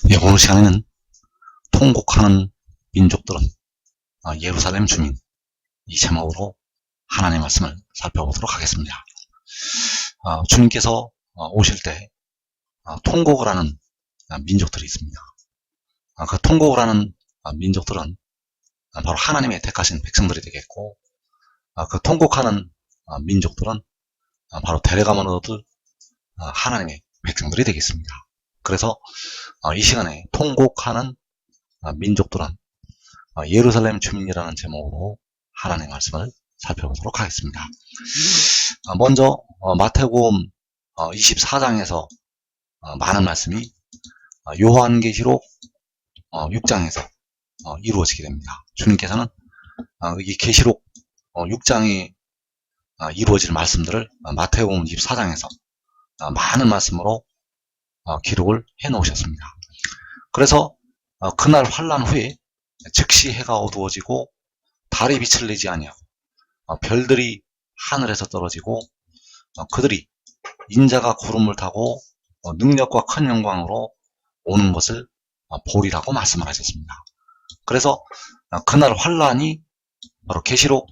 예, 오늘 시간에는 통곡하는 민족들은 예루살렘 주민, 이 제목으로 하나님의 말씀을 살펴보도록 하겠습니다. 주님께서 오실 때 통곡을 하는 민족들이 있습니다. 그 통곡을 하는 민족들은 바로 하나님의 택하신 백성들이 되겠고, 그 통곡하는 민족들은 바로 데려가면 얻을 하나님의 백성들이 되겠습니다. 그래서 이 시간에 통곡하는 민족들은 예루살렘 주민이라는 제목으로 하나님의 말씀을 살펴보도록 하겠습니다. 먼저 마태복음 24장에서 많은 말씀이 요한계시록 6장에서 이루어지게 됩니다. 주님께서는 이 계시록 6장에 이루어질 말씀들을 마태복음 24장에서 많은 말씀으로 기록을 해 놓으셨습니다. 그래서 그날 환란 후에 즉시 해가 어두워지고 달이 빛을 내지 아니하고 별들이 하늘에서 떨어지고 그들이 인자가 구름을 타고 능력과 큰 영광으로 오는 것을 보리라고 말씀을 하셨습니다. 그래서 그날 환란이 바로 계시록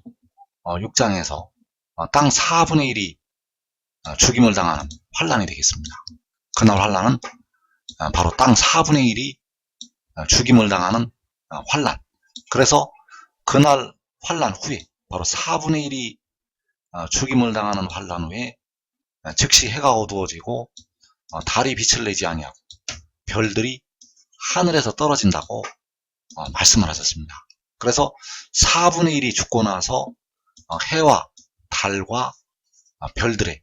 6장에서 땅 4분의 1이 죽임을 당하는 환란이 되겠습니다. 그날 환란은 바로 땅 4분의 1이 죽임을 당하는 환란. 그래서 그날 환란 후에 바로 4분의 1이 죽임을 당하는 환란 후에 즉시 해가 어두워지고 달이 빛을 내지 아니하고 별들이 하늘에서 떨어진다고 말씀을 하셨습니다. 그래서 4분의 1이 죽고 나서 해와 달과 별들의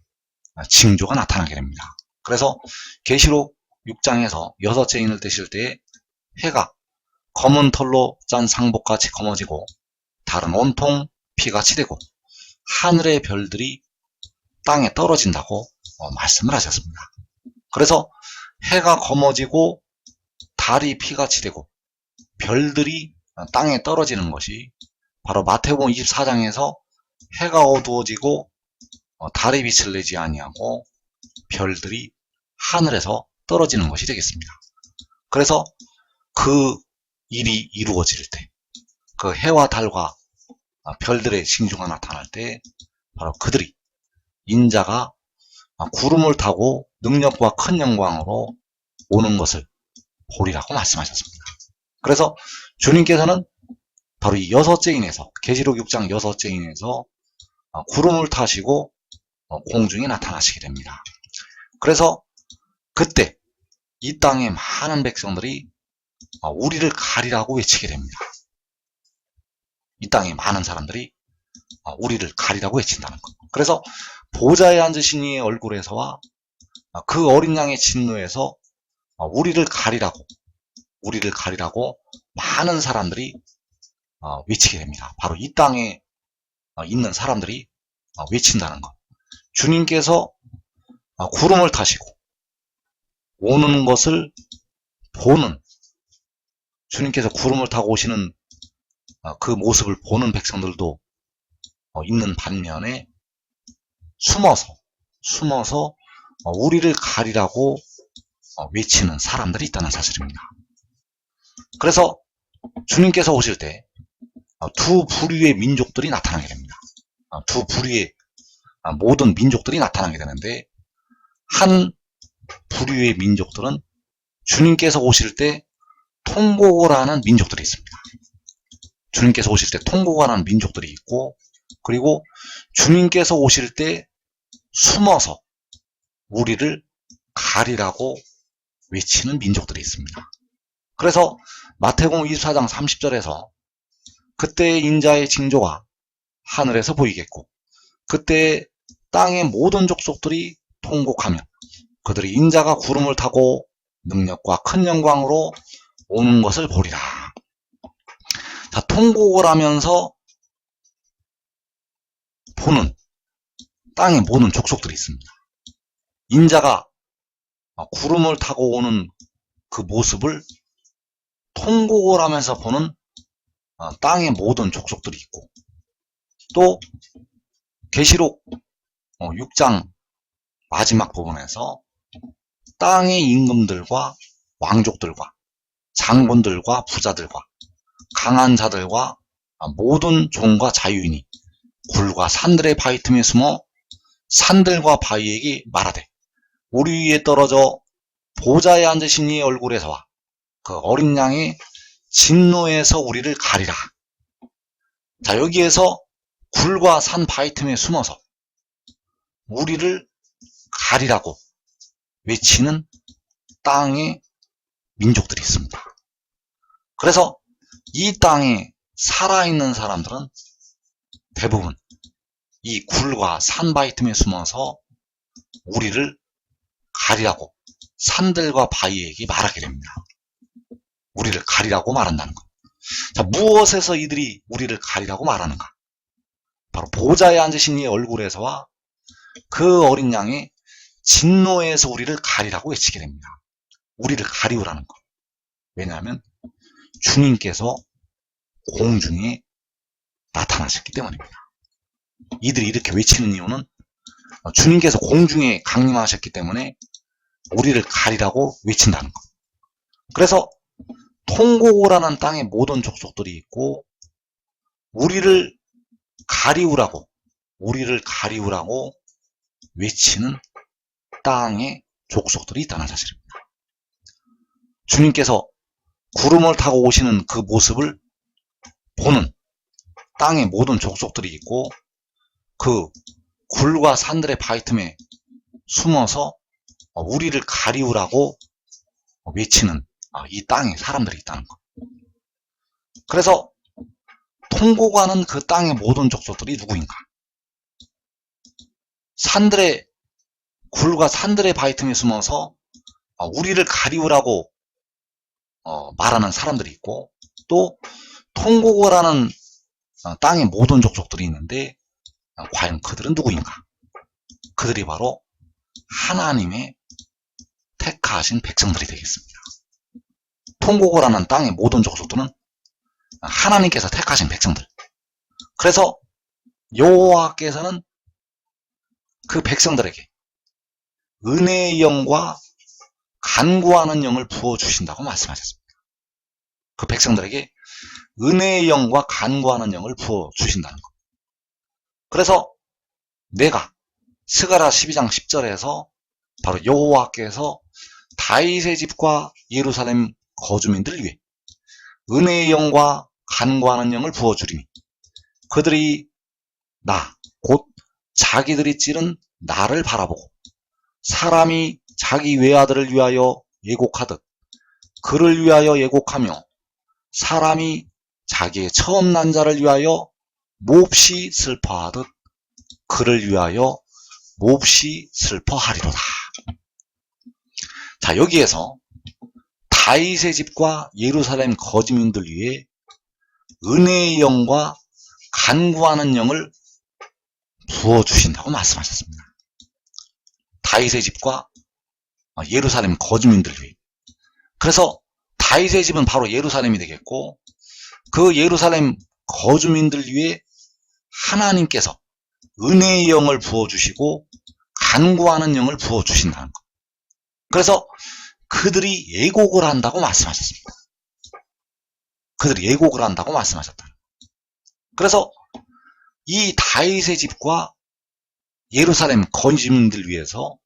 징조가 나타나게 됩니다. 그래서 계시록 6장에서 여섯째 인을 떼실 때에 해가 검은 털로 짠 상복같이 검어지고 달은 온통 피같이 되고 하늘의 별들이 땅에 떨어진다고 말씀을 하셨습니다. 그래서 해가 검어지고 달이 피같이 되고 별들이 땅에 떨어지는 것이 바로 마태복음 24장에서 해가 어두워지고 달이 빛을 내지 아니하고 별들이 하늘에서 떨어지는 것이 되겠습니다. 그래서 그 일이 이루어질 때, 그 해와 달과 별들의 징조가 나타날 때 바로 그들이 인자가 구름을 타고 능력과 큰 영광으로 오는 것을 보리라고 말씀하셨습니다. 그래서 주님께서는 바로 이 여섯째 인에서, 계시록 6장 여섯째 인에서 구름을 타시고 공중에 나타나시게 됩니다. 그래서 그때 이 땅의 많은 백성들이 우리를 가리라고 외치게 됩니다. 이 땅의 많은 사람들이 우리를 가리라고 외친다는 것. 그래서 보좌에 앉으신 이의 얼굴에서와 그 어린 양의 진노에서 우리를 가리라고 많은 사람들이 외치게 됩니다. 바로 이 땅에 있는 사람들이 외친다는 것. 주님께서 구름을 타시고 오는 것을 보는, 주님께서 구름을 타고 오시는 그 모습을 보는 백성들도 있는 반면에 숨어서 우리를 가리라고 외치는 사람들이 있다는 사실입니다. 그래서 주님께서 오실 때 두 부류의 민족들이 나타나게 됩니다. 두 부류의 모든 민족들이 나타나게 되는데, 한 부류의 민족들은 주님께서 오실 때 통곡을 하는 민족들이 있습니다. 주님께서 오실 때 통곡을 하는 민족들이 있고, 그리고 주님께서 오실 때 숨어서 우리를 가리라고 외치는 민족들이 있습니다. 그래서 마태복음 24장 30절에서 그때의 인자의 징조가 하늘에서 보이겠고 그때 땅의 모든 족속들이 통곡하며 그들이 인자가 구름을 타고 능력과 큰 영광으로 오는 것을 보리라. 자, 통곡을 하면서 보는 땅의 모든 족속들이 있습니다. 인자가 구름을 타고 오는 그 모습을 통곡을 하면서 보는 땅의 모든 족속들이 있고, 또 계시록 6장 마지막 부분에서 땅의 임금들과 왕족들과 장본들과 부자들과 강한 자들과 모든 종과 자유인이 굴과 산들의 바위 틈에 숨어 산들과 바위에게 말하되 우리 위에 떨어져 보좌에 앉으신 이의 얼굴에서와 그 어린 양의 진노에서 우리를 가리라. 자, 여기에서 굴과 산 바위 틈에 숨어서 우리를 가리라고 외치는 땅의 민족들이 있습니다. 그래서 이 땅에 살아있는 사람들은 대부분 이 굴과 산 바위 틈에 숨어서 우리를 가리라고 산들과 바위에게 말하게 됩니다. 우리를 가리라고 말한다는 것. 자, 무엇에서 이들이 우리를 가리라고 말하는가? 바로 보좌에 앉으신 이의 얼굴에서와 그 어린 양의 진노에서 우리를 가리라고 외치게 됩니다. 우리를 가리우라는 것. 왜냐하면 주님께서 공중에 나타나셨기 때문입니다. 이들이 이렇게 외치는 이유는 주님께서 공중에 강림하셨기 때문에 우리를 가리라고 외친다는 것. 그래서 통고고라는 땅의 모든 족속들이 있고 우리를 가리우라고 외치는 땅의 족속들이 있다는 사실입니다. 주님께서 구름을 타고 오시는 그 모습을 보는 땅의 모든 족속들이 있고 그 굴과 산들의 바위 틈에 숨어서 우리를 가리우라고 외치는 이 땅에 사람들이 있다는 것. 그래서 통고가는 그 땅의 모든 족속들이 누구인가? 굴과 산들의 바위 틈에 숨어서 우리를 가리우라고 말하는 사람들이 있고 또 통고고라는 땅의 모든 족속들이 있는데 과연 그들은 누구인가? 그들이 바로 하나님의 택하신 백성들이 되겠습니다. 통고고라는 땅의 모든 족속들은 하나님께서 택하신 백성들. 그래서 여호와께서는 그 백성들에게 은혜의 영과 간구하는 영을 부어주신다고 말씀하셨습니다. 그 백성들에게 은혜의 영과 간구하는 영을 부어주신다는 것. 그래서 내가 스가랴 12장 10절에서 바로 여호와께서 다윗의 집과 예루살렘 거주민들을 위해 은혜의 영과 간구하는 영을 부어주리니 그들이 곧 자기들이 찌른 나를 바라보고 사람이 자기 외아들을 위하여 예곡하듯 그를 위하여 예곡하며 사람이 자기의 처음 난 자를 위하여 몹시 슬퍼하듯 그를 위하여 몹시 슬퍼하리로다. 자, 여기에서 다윗의 집과 예루살렘 거주민들 위해 은혜의 영과 간구하는 영을 부어주신다고 말씀하셨습니다. 다윗의 집과 예루살렘 거주민들 위해. 그래서 다윗의 집은 바로 예루살렘이 되겠고 그 예루살렘 거주민들 위해 하나님께서 은혜의 영을 부어주시고 간구하는 영을 부어주신다는 것. 그래서 그들이 예곡을 한다고 말씀하셨습니다. 그들이 예곡을 한다고 말씀하셨다. 그래서 이 다윗의 집과 예루살렘 거주민들 위해서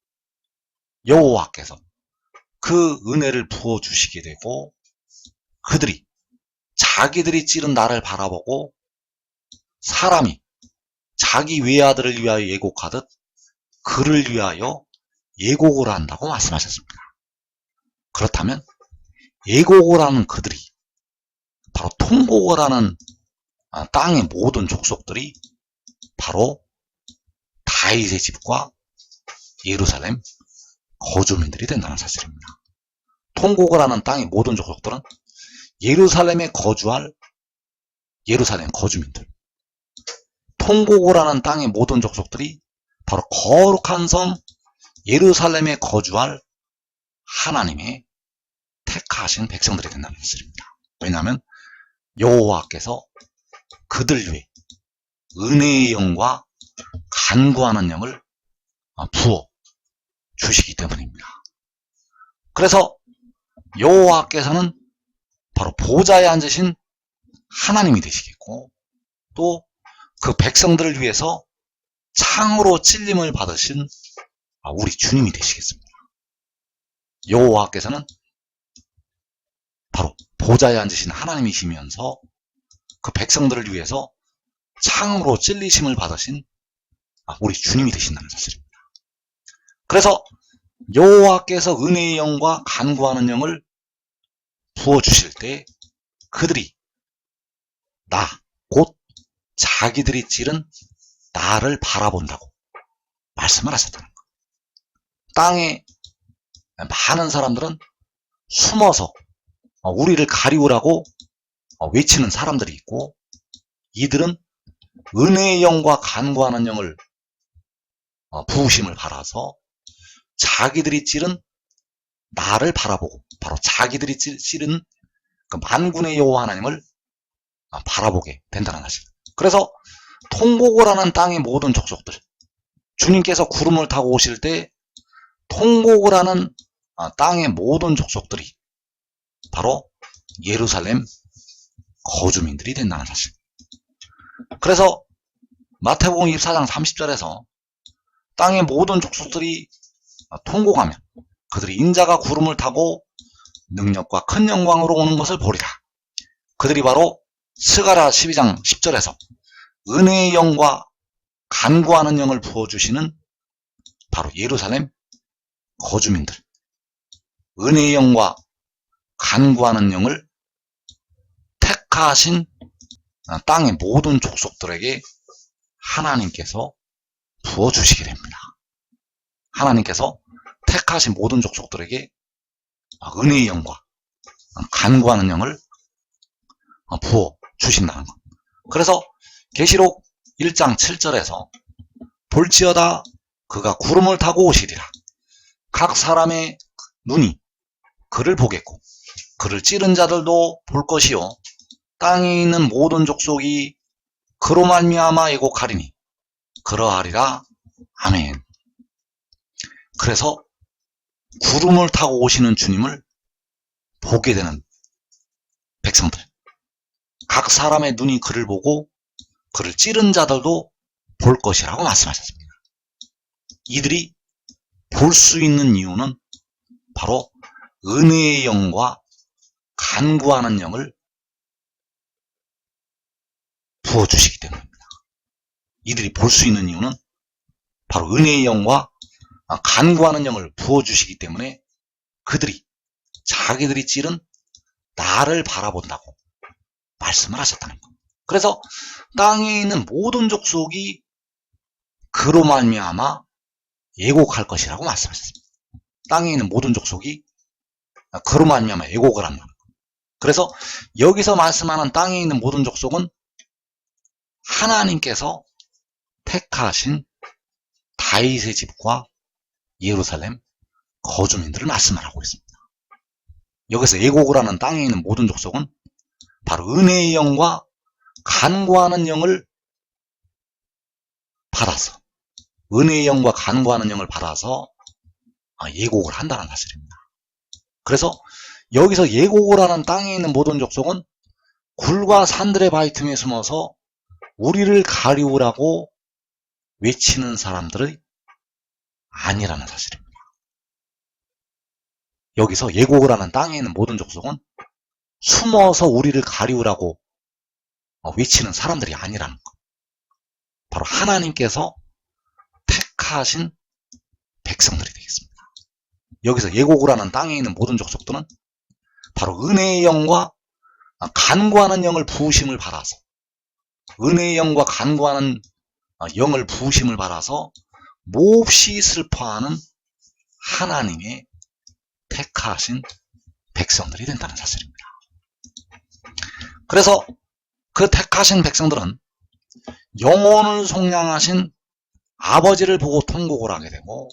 여호와께서 그 은혜를 부어주시게 되고 그들이 자기들이 찌른 나를 바라보고 사람이 자기 외아들을 위하여 예곡하듯 그를 위하여 예곡을 한다고 말씀하셨습니다. 그렇다면 예곡을 하는 그들이 바로 통곡을 하는 땅의 모든 족속들이 바로 다윗의 집과 예루살렘 거주민들이 된다는 사실입니다. 통곡을 하는 땅의 모든 족속들은 예루살렘에 거주할 예루살렘 거주민들, 통곡을 하는 땅의 모든 족속들이 바로 거룩한 성 예루살렘에 거주할 하나님의 택하신 백성들이 된다는 사실입니다. 왜냐하면 여호와께서 그들 위해 은혜의 영과 간구하는 영을 부어 주시기 때문입니다. 그래서 여호와께서는 바로 보좌에 앉으신 하나님이 되시겠고, 또 그 백성들을 위해서 창으로 찔림을 받으신 우리 주님이 되시겠습니다. 여호와께서는 바로 보좌에 앉으신 하나님이시면서 그 백성들을 위해서 창으로 찔리심을 받으신 우리 주님이 되신다는 사실입니다. 그래서 여호와께서 은혜의 영과 간구하는 영을 부어주실 때 그들이 곧 자기들이 찌른 나를 바라본다고 말씀을 하셨다는 것. 땅에 많은 사람들은 숨어서 우리를 가리우라고 외치는 사람들이 있고, 이들은 은혜의 영과 간구하는 영을 부으심을 받아서 자기들이 찌른 나를 바라보고, 바로 자기들이 찌른 그 만군의 여호와 하나님을 바라보게 된다는 사실. 그래서 통곡을 땅의 모든 족속들, 주님께서 구름을 타고 오실 때 통곡을 하는 땅의 모든 족속들이 바로 예루살렘 거주민들이 된다는 사실. 그래서 마태복음 24장 30절에서 땅의 모든 족속들이 통곡하며 그들이 인자가 구름을 타고 능력과 큰 영광으로 오는 것을 보리라. 그들이 바로 스가랴 12장 10절에서 은혜의 영과 간구하는 영을 부어주시는 바로 예루살렘 거주민들, 은혜의 영과 간구하는 영을 택하신 땅의 모든 족속들에게 하나님께서 부어주시게 됩니다. 하나님께서 택하신 모든 족속들에게 은혜의 영과 간구하는 영을 부어주신다는 것. 그래서 계시록 1장 7절에서 볼지어다 그가 구름을 타고 오시리라. 각 사람의 눈이 그를 보겠고 그를 찌른 자들도 볼 것이요 땅에 있는 모든 족속이 그로 말미암아 애곡하리니 그러하리라. 아멘. 그래서 구름을 타고 오시는 주님을 보게 되는 백성들, 각 사람의 눈이 그를 보고 그를 찌른 자들도 볼 것이라고 말씀하셨습니다. 이들이 볼 수 있는 이유는 바로 은혜의 영과 간구하는 영을 부어주시기 때문입니다. 이들이 볼 수 있는 이유는 바로 은혜의 영과 간구하는 영을 부어주시기 때문에 그들이 자기들이 찌른 나를 바라본다고 말씀을 하셨다는 것. 그래서 땅에 있는 모든 족속이 그로 말미암아 애곡할 것이라고 말씀하셨습니다. 땅에 있는 모든 족속이 그로 말미암아 애곡을 한다는 것. 그래서 여기서 말씀하는 땅에 있는 모든 족속은 하나님께서 택하신 다윗의 집과 예루살렘 거주민들을 말씀을 하고 있습니다. 여기서 애곡을 하는 땅에 있는 모든 족속은 바로 은혜의 영과 간구하는 영을 받아서, 은혜의 영과 간구하는 영을 받아서 애곡을 한다는 사실입니다. 그래서 여기서 애곡을 하는 땅에 있는 모든 족속은 굴과 산들의 바위 틈에 숨어서 우리를 가리우라고 외치는 사람들이 아니라는 사실입니다. 여기서 애곡을 하는 땅에 있는 모든 족속은 숨어서 우리를 가리우라고 외치는 사람들이 아니라는 것. 바로 하나님께서 택하신 백성들이 되겠습니다. 여기서 애곡을 하는 땅에 있는 모든 족속들은 바로 은혜의 영과 간구하는 영을 부으심을 받아서, 은혜의 영과 간구하는 영을 부으심을 받아서 몹시 슬퍼하는 하나님의 택하신 백성들이 된다는 사실입니다. 그래서 그 택하신 백성들은 영혼을 속량하신 아버지를 보고 통곡을 하게 되고,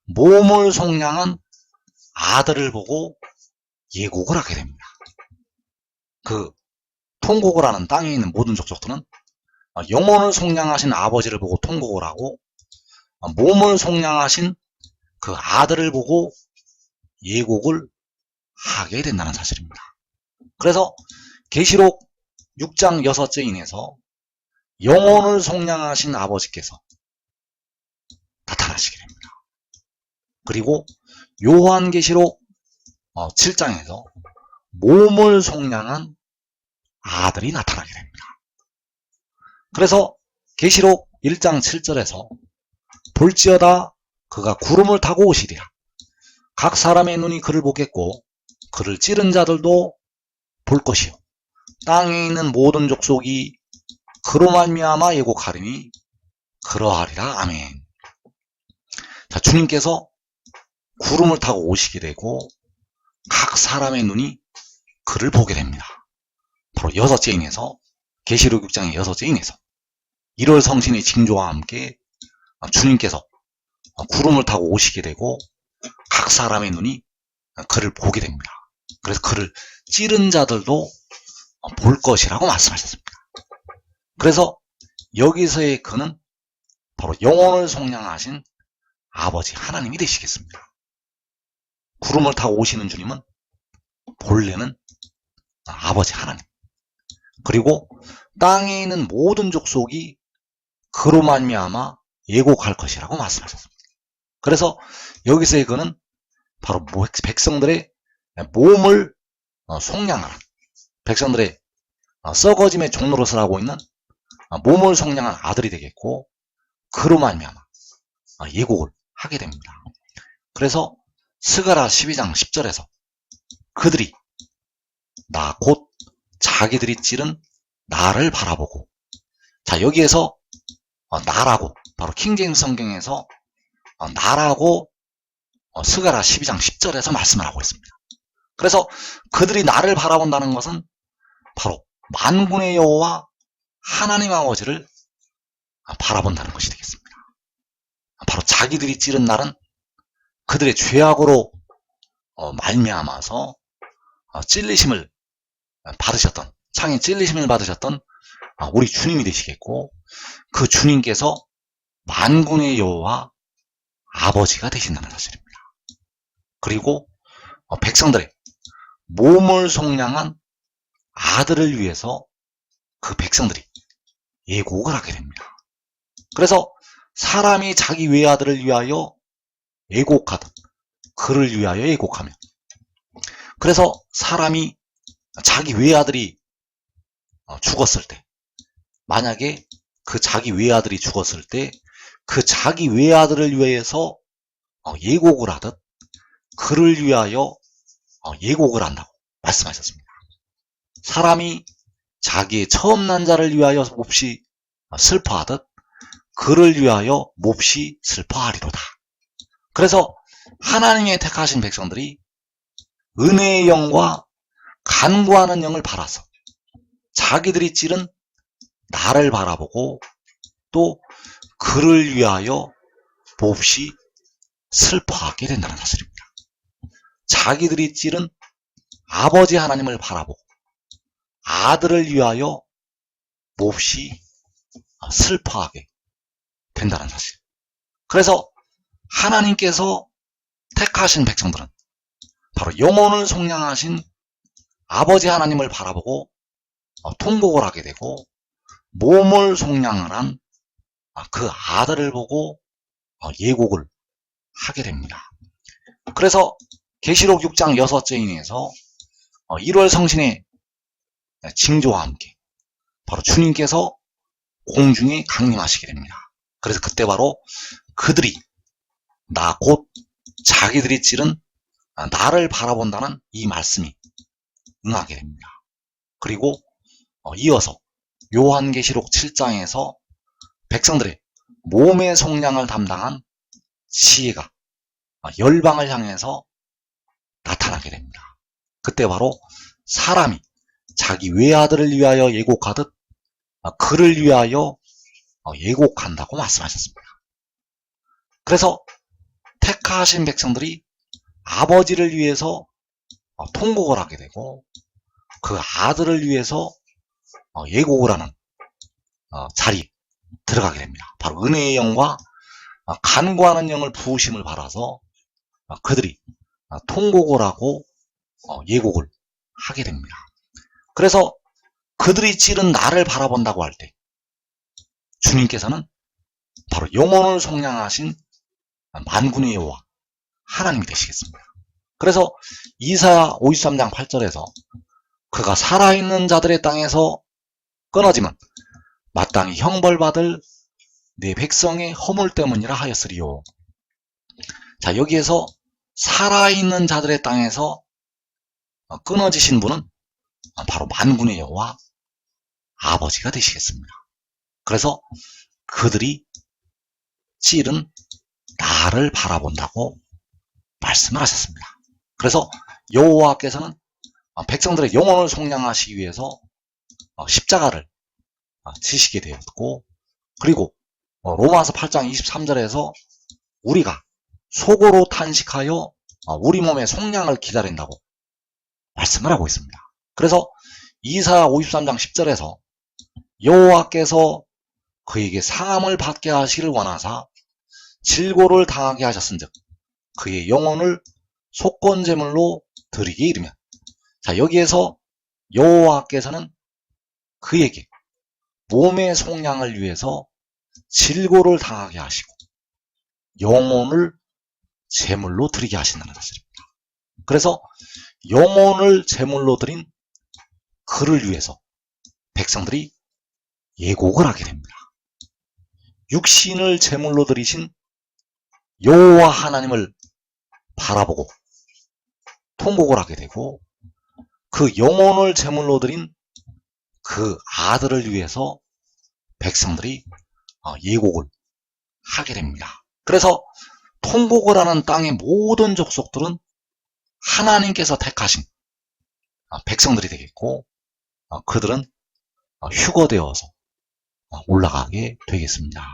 몸을 속량한 아들을 보고 예곡을 하게 됩니다. 그 통곡을 하는 땅에 있는 모든 족속들은 영혼을 속량하신 아버지를 보고 통곡을 하고, 몸을 속량하신 그 아들을 보고 예곡을 하게 된다는 사실입니다. 그래서 계시록 6장 6째 인에서 영혼을 속량하신 아버지께서 나타나시게 됩니다. 그리고 요한계시록 7장에서 몸을 속량한 아들이 나타나게 됩니다. 그래서 계시록 1장 7절에서 볼지어다 그가 구름을 타고 오시리라. 각 사람의 눈이 그를 보겠고 그를 찌른 자들도 볼 것이요 땅에 있는 모든 족속이 그로 말미암아 예곡하리니 그러하리라. 아멘. 자, 주님께서 구름을 타고 오시게 되고 각 사람의 눈이 그를 보게 됩니다. 바로 6째 인에서 계시록 6장의 6째 인에서 1월 성신의 징조와 함께 주님께서 구름을 타고 오시게 되고 각 사람의 눈이 그를 보게 됩니다. 그래서 그를 찌른 자들도 볼 것이라고 말씀하셨습니다. 그래서 여기서의 그는 바로 영혼을 속량하신 아버지 하나님이 되시겠습니다. 구름을 타고 오시는 주님은 본래는 아버지 하나님, 그리고 땅에 있는 모든 족속이 그로 말미암아 예곡할 것이라고 말씀하셨습니다. 그래서 여기서의 그는 바로 백성들의 몸을 속량하는, 백성들의 썩어짐의 종로로 서라고 있는 몸을 속량한 아들이 되겠고 그로 말미암아 예곡을 하게 됩니다. 그래서 스가랴 12장 10절에서 그들이 나 곧 자기들이 찌른 나를 바라보고, 자, 여기에서 나라고, 바로 킹제임스 성경에서 나라고 스가랴 12장 10절에서 말씀을 하고 있습니다. 그래서 그들이 나를 바라본다는 것은 바로 만군의 여호와 하나님 아버지를 바라본다는 것이 되겠습니다. 바로 자기들이 찌른 날은 그들의 죄악으로 말미암아서 찔리심을 받으셨던, 창에 찔리심을 받으셨던 우리 주님이 되시겠고, 그 주님께서 만군의 여호와 아버지가 되신다는 사실입니다. 그리고 백성들의 몸을 속량한 아들을 위해서 그 백성들이 예곡을 하게 됩니다. 그래서 사람이 자기 외아들을 위하여 예곡하듯 그를 위하여 예곡하며, 그래서 사람이 자기 외아들이 죽었을 때, 만약에 그 자기 외아들이 죽었을 때 그 자기 외아들을 위해서 예곡을 하듯 그를 위하여 예곡을 한다고 말씀하셨습니다. 사람이 자기의 처음 난 자를 위하여 몹시 슬퍼하듯 그를 위하여 몹시 슬퍼하리로다. 그래서 하나님의 택하신 백성들이 은혜의 영과 간구하는 영을 받아서 자기들이 찌른 나를 바라보고 또 그를 위하여 몹시 슬퍼하게 된다는 사실입니다. 자기들이 찌른 아버지 하나님을 바라보고 아들을 위하여 몹시 슬퍼하게 된다는 사실. 그래서 하나님께서 택하신 백성들은 바로 영혼을 속량하신 아버지 하나님을 바라보고 통곡을 하게 되고, 몸을 속량을 한 그 아들을 보고 예곡을 하게 됩니다. 그래서 계시록 6장 6째 인에서 1월 성신의 징조와 함께 바로 주님께서 공중에 강림하시게 됩니다. 그래서 그때 바로 그들이 나 곧 자기들이 찌른 나를 바라본다는 이 말씀이 응하게 됩니다. 그리고 이어서 요한계시록 7장에서 백성들의 몸의 속량을 담당한 지혜가 열방을 향해서 나타나게 됩니다. 그때 바로 사람이 자기 외아들을 위하여 예곡하듯 그를 위하여 예곡한다고 말씀하셨습니다. 그래서 택하신 백성들이 아버지를 위해서 통곡을 하게 되고 그 아들을 위해서 예곡을 하는 자리에 들어가게 됩니다. 바로 은혜의 영과 간구하는 영을 부으심을 받아서 그들이 통곡을 하고 예곡을 하게 됩니다. 그래서 그들이 찌른 나를 바라본다고 할 때 주님께서는 바로 영혼을 속량하신 만군의 여호와 하나님이 되시겠습니다. 그래서 이사야 53장 8절에서 그가 살아있는 자들의 땅에서 끊어지면 마땅히 형벌받을 내 백성의 허물 때문이라 하였으리요. 자, 여기에서 살아있는 자들의 땅에서 끊어지신 분은 바로 만군의 여호와 아버지가 되시겠습니다. 그래서 그들이 찌른 나를 바라본다고 말씀을 하셨습니다. 그래서 여호와께서는 백성들의 영혼을 속량하시기 위해서 십자가를 지시게 되었고, 그리고 로마서 8장 23절에서 우리가 속으로 탄식하여 우리 몸의 속량을 기다린다고 말씀을 하고 있습니다. 그래서 이사야 53장 10절에서 여호와께서 그에게 상함을 받게 하시기를 원하사 질고를 당하게 하셨은즉 그의 영혼을 속건제물로 드리게 이르면, 자, 여기에서 여호와께서는 그에게 몸의 속량을 위해서 질고를 당하게 하시고 영혼을 제물로 드리게 하신다는 것입니다. 그래서 영혼을 제물로 드린 그를 위해서 백성들이 예곡을 하게 됩니다. 육신을 제물로 드리신 여호와 하나님을 바라보고 통곡을 하게 되고, 그 영혼을 제물로 드린 그 아들을 위해서 백성들이 예곡을 하게 됩니다. 그래서 통곡을 하는 땅의 모든 족속들은 하나님께서 택하신 백성들이 되겠고, 그들은 휴거되어서 올라가게 되겠습니다.